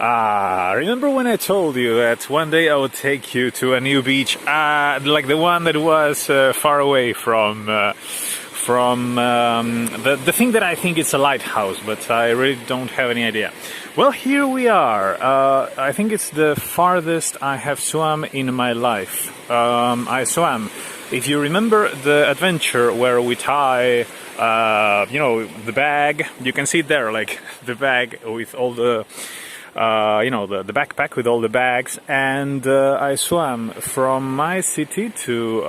Remember when I told you that one day I would take you to a new beach, like the one that was far away from the thing that I think is a lighthouse, but I really don't have any idea. Well, here we are. I think it's the farthest I have swum in my life. I swam. If you remember the adventure where we tie, the bag, you can see it there, like the bag with all the, the backpack with all the bags, and I swam from my city to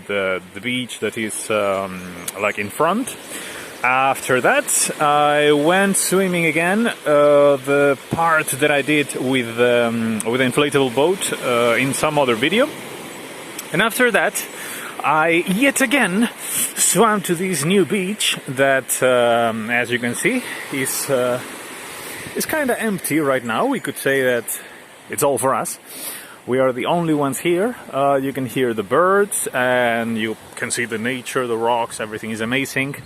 the beach that is like in front. After that, I went swimming again, the part that I did with the inflatable boat in some other video. And after that, I yet again swam to this new beach that, as you can see, is kind of empty right now. We could say that it's all for us. We are the only ones here. You can hear the birds and you can see the nature, the rocks, everything is amazing.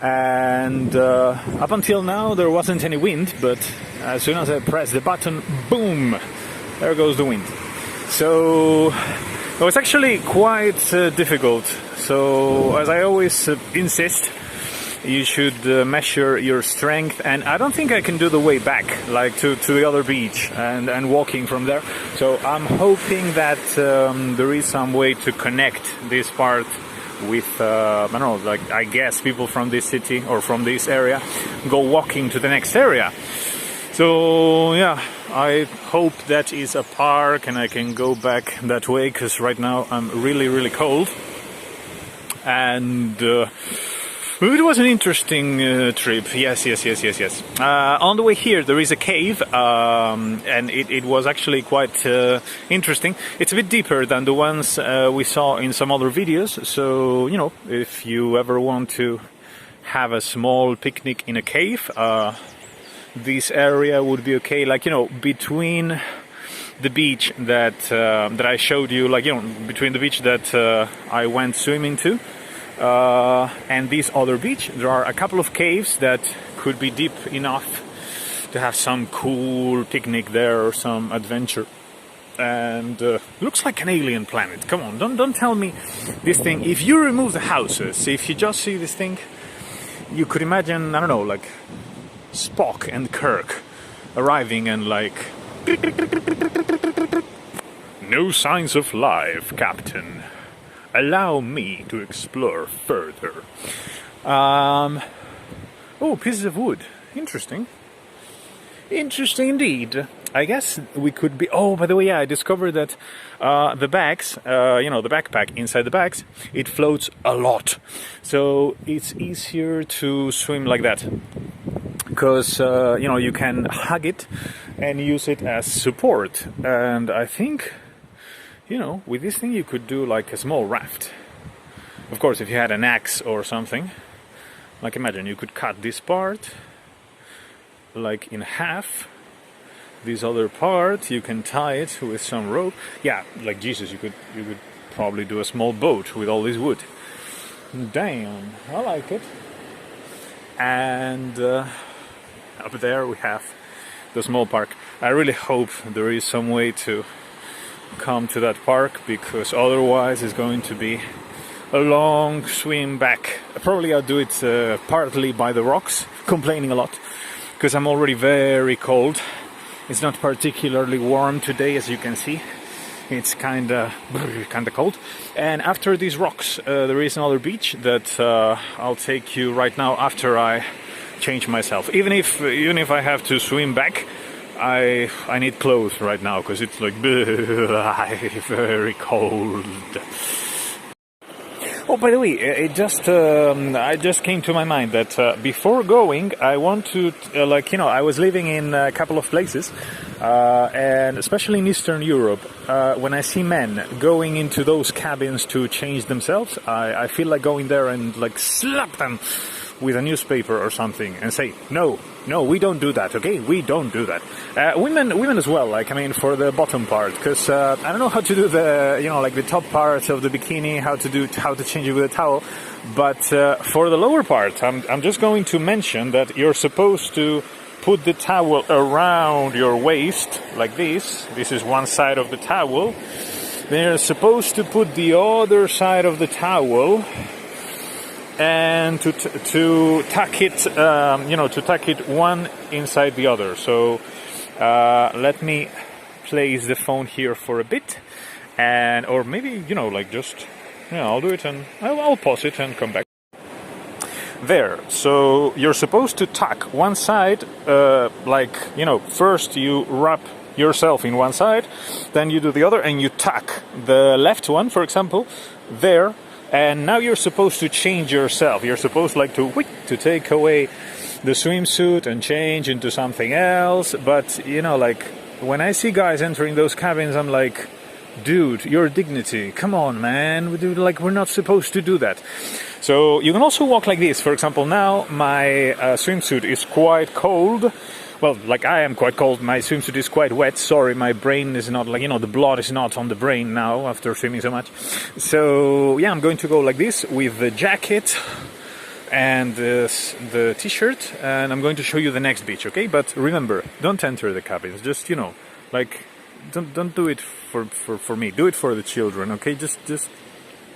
And up until now there wasn't any wind, but as soon as I press the button, boom, there goes the wind. So it was actually quite difficult. So as I always insist, you should measure your strength, and I don't think I can do the way back, like to the other beach and walking from there. So I'm hoping that there is some way to connect this part with, I don't know, like I guess people from this city or from this area go walking to the next area. So yeah, I hope that is a park and I can go back that way, because right now I'm really, really cold. And it was an interesting trip. Yes. On the way here there is a cave, and it was actually quite interesting. It's a bit deeper than the ones we saw in some other videos. So, if you ever want to have a small picnic in a cave, this area would be okay. Like, between the beach that I showed you, like, between the beach that I went swimming to, and this other beach, there are a couple of caves that could be deep enough to have some cool picnic there or some adventure. And looks like an alien planet. Come on, don't tell me this thing. If you remove the houses, if you just see this thing, you could imagine, I don't know, like Spock and Kirk arriving and like, no signs of life, Captain. Allow me to explore further. Oh, pieces of wood. Interesting. Interesting indeed. I guess we could be... Oh, by the way, yeah, I discovered that the bags, the backpack inside the bags, it floats a lot. So it's easier to swim like that. Because, you can hug it and use it as support. And I think... with this thing you could do like a small raft. Of course, if you had an axe or something, like imagine you could cut this part like in half. This other part you can tie it with some rope. Yeah, like Jesus, you could probably do a small boat with all this wood. Damn, I like it. And up there we have the small park. I really hope there is some way to come to that park, because otherwise it's going to be a long swim back. Probably I'll do it partly by the rocks, complaining a lot, because I'm already very cold. It's not particularly warm today, as you can see. It's kinda cold. And after these rocks there is another beach that I'll take you right now after I change myself. Even if I have to swim back, I need clothes right now, because it's like very cold. Oh, by the way, I just came to my mind that before going, I want to, I was living in a couple of places, and especially in Eastern Europe, when I see men going into those cabins to change themselves, I feel like going there and like slap them with a newspaper or something and say, no, we don't do that, okay? We don't do that. Women as well, for the bottom part, because I don't know how to do the, the top part of the bikini, how to change it with a towel, but for the lower part, I'm just going to mention that you're supposed to put the towel around your waist like this. This is one side of the towel. Then you're supposed to put the other side of the towel and to tuck it, to tuck it one inside the other. So let me place the phone here for a bit, and or maybe I'll do it and I'll pause it and come back. There. So you're supposed to tuck one side, first you wrap yourself in one side, then you do the other, and you tuck the left one, for example, there. And now you're supposed to change yourself. You're supposed to take away the swimsuit and change into something else. But when I see guys entering those cabins, I'm like, dude, your dignity. Come on, man. We're not supposed to do that. So you can also walk like this. For example, now my swimsuit is quite cold. Well, I am quite cold. My swimsuit is quite wet. Sorry, my brain is not the blood is not on the brain now after swimming so much. So yeah, I'm going to go like this with the jacket and the t-shirt, and I'm going to show you the next beach, okay? But remember, don't enter the cabins. Just don't do it for me. Do it for the children, okay? Just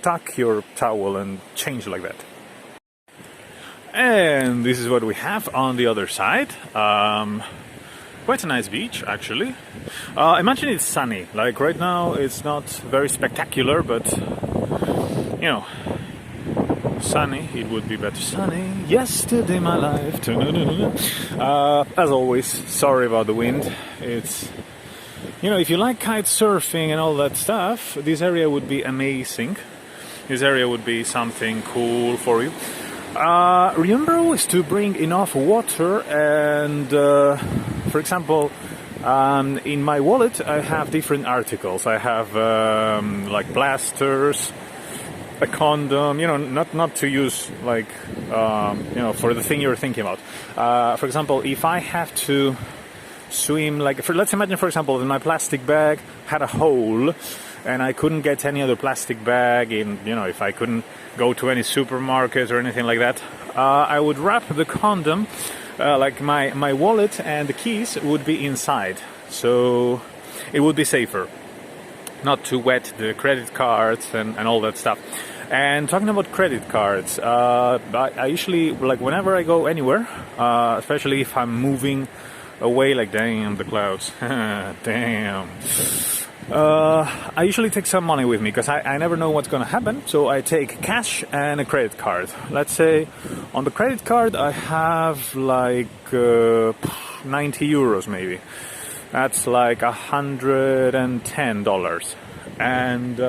tuck your towel and change like that. And this is what we have on the other side. Quite a nice beach, actually. Imagine it's sunny. Right now, it's not very spectacular, but sunny. It would be better sunny. Yesterday, my life. As always, sorry about the wind. It's if you like kite surfing and all that stuff, this area would be amazing. This area would be something cool for you. Remember always to bring enough water, and for example, in my wallet I have different articles. I have plasters, a condom, not to use for the thing you're thinking about. For example, if I have to swim, let's imagine, for example, that my plastic bag had a hole and I couldn't get any other plastic bag in, if I couldn't go to any supermarket or anything like that, I would wrap the condom, my wallet and the keys would be inside, so it would be safer not to wet the credit cards and all that stuff. And talking about credit cards, I usually, whenever I go anywhere, especially if I'm moving away, damn, the clouds, damn. I usually take some money with me because I never know what's going to happen. So I take cash and a credit card. Let's say on the credit card I have 90 euros maybe. That's $110. And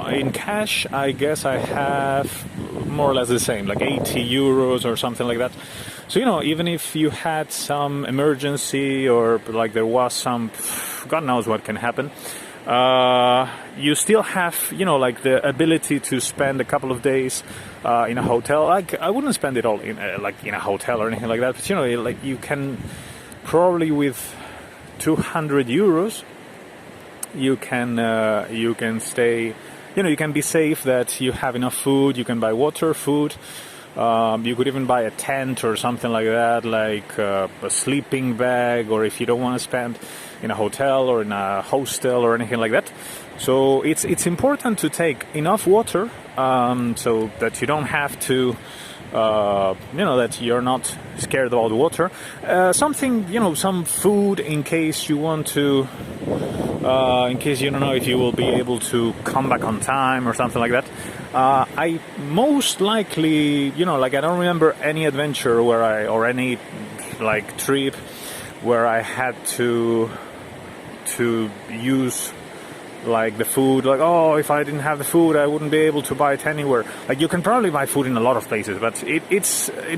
in cash, I guess I have more or less the same, 80 euros or something like that. So, even if you had some emergency or there was some, God knows what can happen, you still have, the ability to spend a couple of days in a hotel. I wouldn't spend it all in a hotel or anything like that, but, you can probably with 200 euros, you can stay, you can be safe that you have enough food, you can buy water, food. You could even buy a tent or something like that, a sleeping bag, or if you don't want to spend in a hotel or in a hostel or anything like that. So it's important to take enough water so that you don't have to, that you're not scared about water. Something, some food in case you want to, in case you don't know if you will be able to come back on time or something like that. I most likely, I don't remember any adventure or any trip where I had to use the food, if I didn't have the food I wouldn't be able to buy it anywhere. You can probably buy food in a lot of places, but it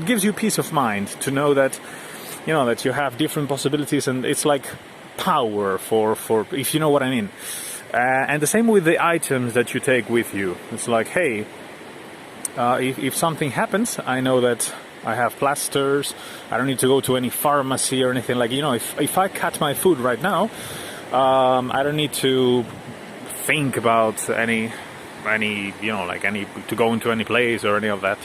gives you peace of mind to know that that you have different possibilities, and it's power for if you know what I mean. And the same with the items that you take with you. It's hey, if something happens, I know that I have plasters. I don't need to go to any pharmacy or anything. If I cut my food right now, I don't need to think about any to go into any place or any of that.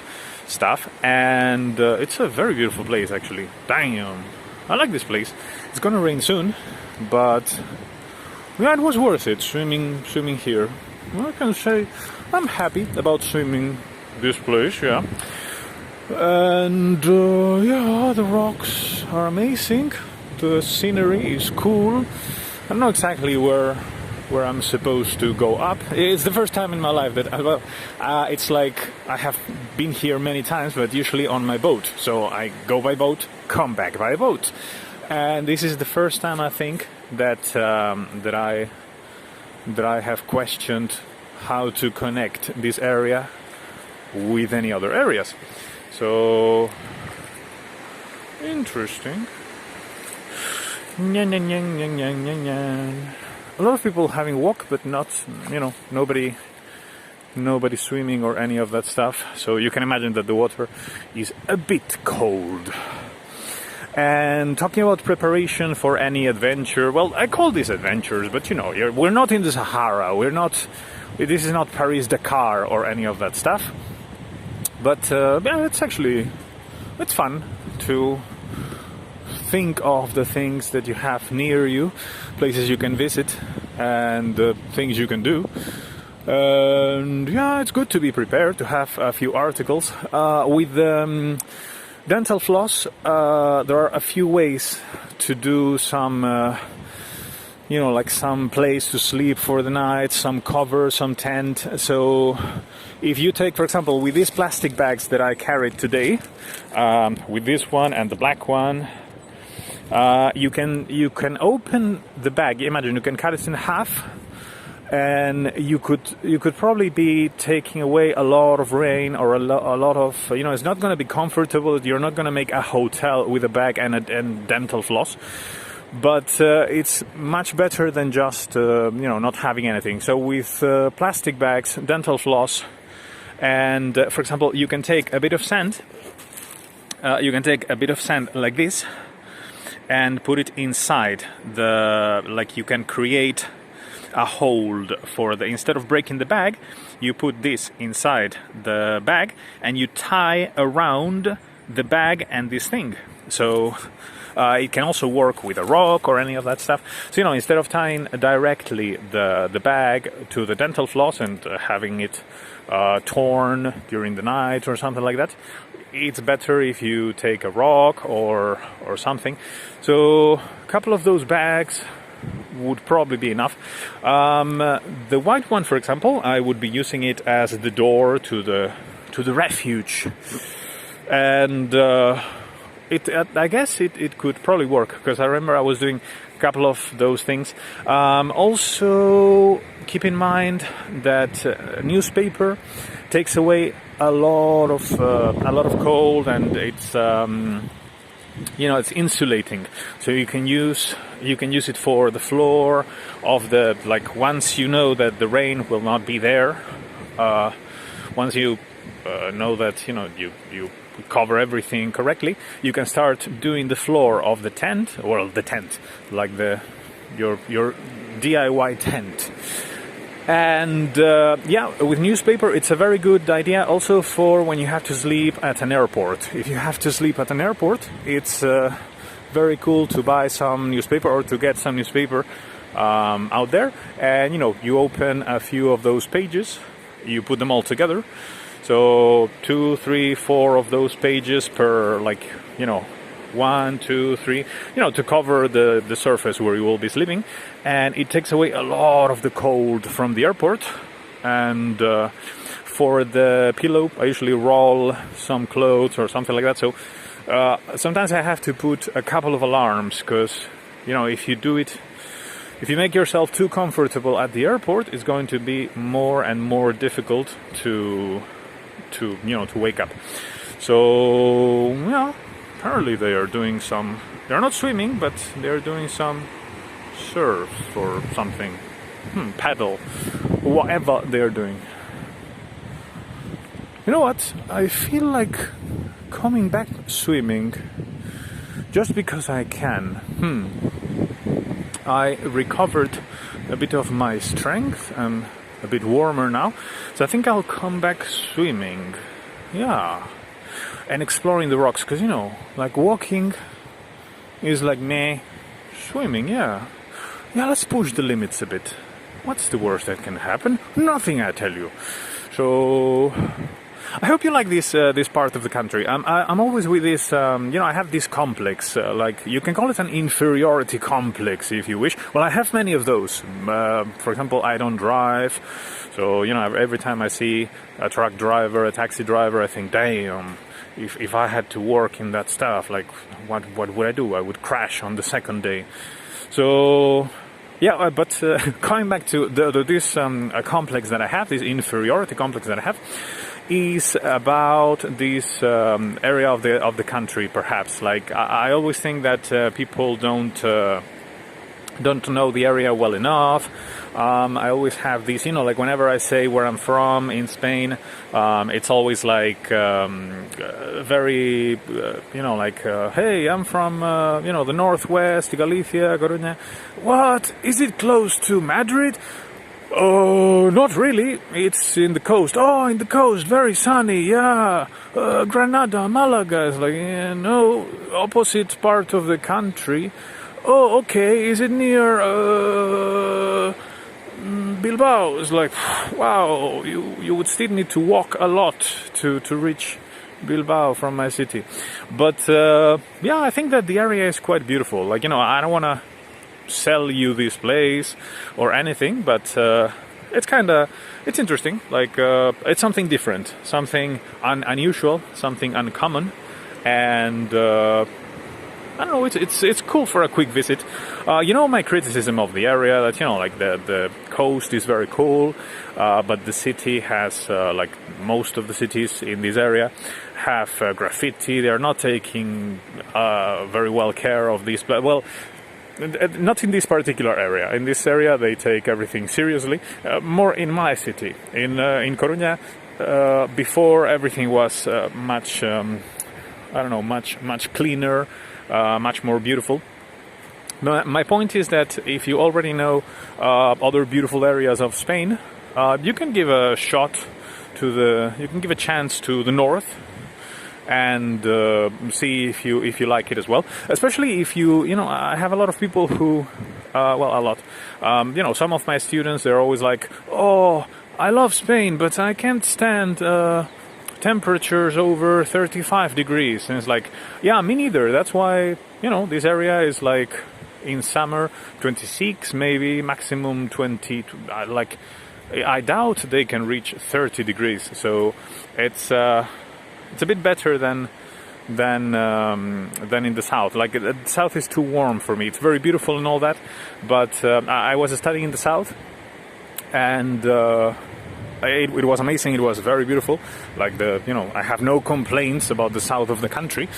stuff, and it's a very beautiful place actually. Damn, I like this place. It's gonna rain soon, but yeah, it was worth it swimming here. Well, I can say I'm happy about swimming this place, yeah. And yeah, the rocks are amazing. The scenery is cool. I don't know exactly where I'm supposed to go up. It's the first time in my life that it's like I have been here many times, but usually on my boat. So I go by boat, come back by boat, and this is the first time I think that I have questioned how to connect this area with any other areas. So interesting. A lot of people having walk, but not, nobody swimming or any of that stuff. So you can imagine that the water is a bit cold. And talking about preparation for any adventure, well, I call these adventures, but we're not in the Sahara. This is not Paris-Dakar or any of that stuff. But yeah, it's fun to think of the things that you have near you, places you can visit, and things you can do. And yeah, it's good to be prepared, to have a few articles. With dental floss, there are a few ways to do some, like some place to sleep for the night, some cover, some tent. So if you take, for example, with these plastic bags that I carried today, with this one and the black one, you can open the bag. Imagine you can cut it in half, and you could probably be taking away a lot of rain or a lot of it's not going to be comfortable. You're not going to make a hotel with a bag and dental floss, but it's much better than just not having anything. So with plastic bags, dental floss, and for example, you can take a bit of sand. You can take a bit of sand like this and put it inside you can create a hold for instead of breaking the bag, you put this inside the bag and you tie around the bag and this thing. So it can also work with a rock or any of that stuff. So instead of tying directly the bag to the dental floss and having it torn during the night or something like that, it's better if you take a rock or something. So a couple of those bags would probably be enough. The white one, for example, I would be using it as the door to the refuge, and I guess it could probably work, because I remember I was doing a couple of those things. Also, keep in mind that newspaper takes away a lot of cold, and it's it's insulating. So you can use it for the floor of the, once you know that the rain will not be there, once you know that you cover everything correctly, you can start doing the floor of the tent, like your DIY tent. And with newspaper, it's a very good idea also for when you have to sleep at an airport. If you have to sleep at an airport, it's very cool to buy some newspaper or to get some newspaper out there. And you open a few of those pages, you put them all together. So 2, 3, 4 of those pages per 1, 2, 3, to cover the surface where you will be sleeping, and it takes away a lot of the cold from the airport. And for the pillow, I usually roll some clothes or something like that. So sometimes I have to put a couple of alarms, because if you make yourself too comfortable at the airport, it's going to be more and more difficult to wake up. So apparently they're not swimming, but they're doing some surf or something, paddle, whatever they're doing. You know what? I feel like coming back swimming just because I can. I recovered a bit of my strength. I'm a bit warmer now, so I think I'll come back swimming. Yeah. and exploring the rocks, because like walking is like meh, swimming, yeah, let's push the limits a bit. What's the worst that can happen? Nothing, I tell you. So I hope you like this part of the country. I'm always with this, I have this complex, like you can call it an inferiority complex if you wish. Well, I have many of those. For example, I don't drive, so every time I see a truck driver, a taxi driver, I think, damn, if I had to work in that stuff, like what would I do? I would crash on the second day. So yeah, but coming back to this complex that I have, this inferiority complex that I have, is about this area of the country, perhaps. Like I always think that people don't know the area well enough. I always have these, like whenever I say where I'm from in Spain, it's always like very, hey, I'm from, the northwest, Galicia, Coruña. What? Is it close to Madrid? Oh, not really. It's in the coast. Oh, in the coast, very sunny, yeah. Granada, Malaga. It's like, yeah, no, opposite part of the country. Oh, okay. Is it near Bilbao? It's like, wow, you would still need to walk a lot to reach Bilbao from my city. But yeah, I think that the area is quite beautiful. Like, I don't want to sell you this place or anything, but it's interesting. Like it's something different, something unusual, something uncommon, and I don't know, it's cool for a quick visit. My criticism of the area, that like the coast is very cool, but the city has like most of the cities in this area have graffiti. They're not taking very well care of this, but well, not in this particular area. In this area, they take everything seriously. More in my city, in Coruña, before everything was much cleaner, much more beautiful. My point is that if you already know other beautiful areas of Spain, you can give a chance to the north, and see if you like it as well. Especially if I have a lot of people who, some of my students, they're always like, oh, I love Spain, but I can't stand temperatures over 35 degrees. And it's like, yeah, me neither. That's why, this area is like in summer 26, maybe maximum 20. Like, I doubt they can reach 30 degrees. So it's a bit better than in the south. Like the south is too warm for me. It's very beautiful and all that, but I was studying in the south, and it was amazing. It was very beautiful. Like I have no complaints about the south of the country,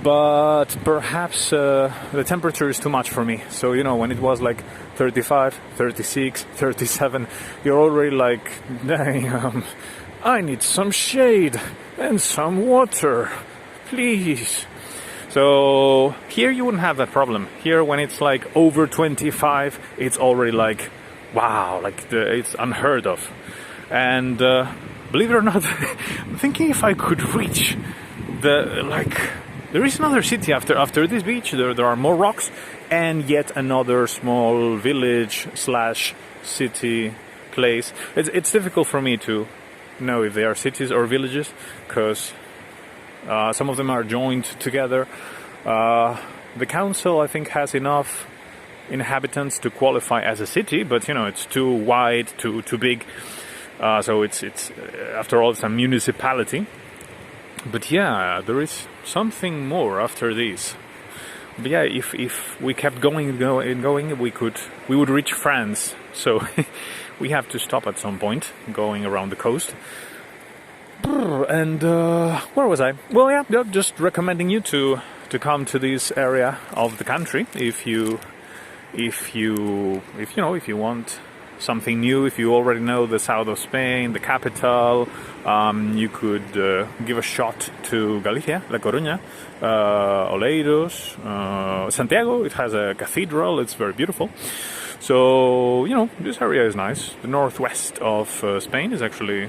but perhaps the temperature is too much for me. So when it was like 35, 36, 37, you're already like, dang, I need some shade and some water, please. So here you wouldn't have that problem. Here, when it's like over 25, it's already like, wow, like it's unheard of. And believe it or not, I'm thinking if I could reach there is another city after this beach. There are more rocks, and yet another small village / city place. It's difficult for me to know if they are cities or villages, because some of them are joined together. The council, I think, has enough inhabitants to qualify as a city, but it's too wide, too big. So it's after all, it's a municipality. But yeah, there is something more after this. But yeah, if we kept going, we would reach France. So we have to stop at some point, going around the coast. And where was I? Well, yeah, just recommending you to come to this area of the country if you want something new. If you already know the south of Spain, the capital, you could give a shot to Galicia, La Coruña, Oleiros, Santiago. It has a cathedral. It's very beautiful. So this area is nice. The northwest of Spain is actually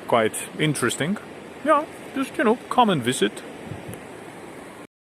quite interesting. Yeah, just, you know, come and visit.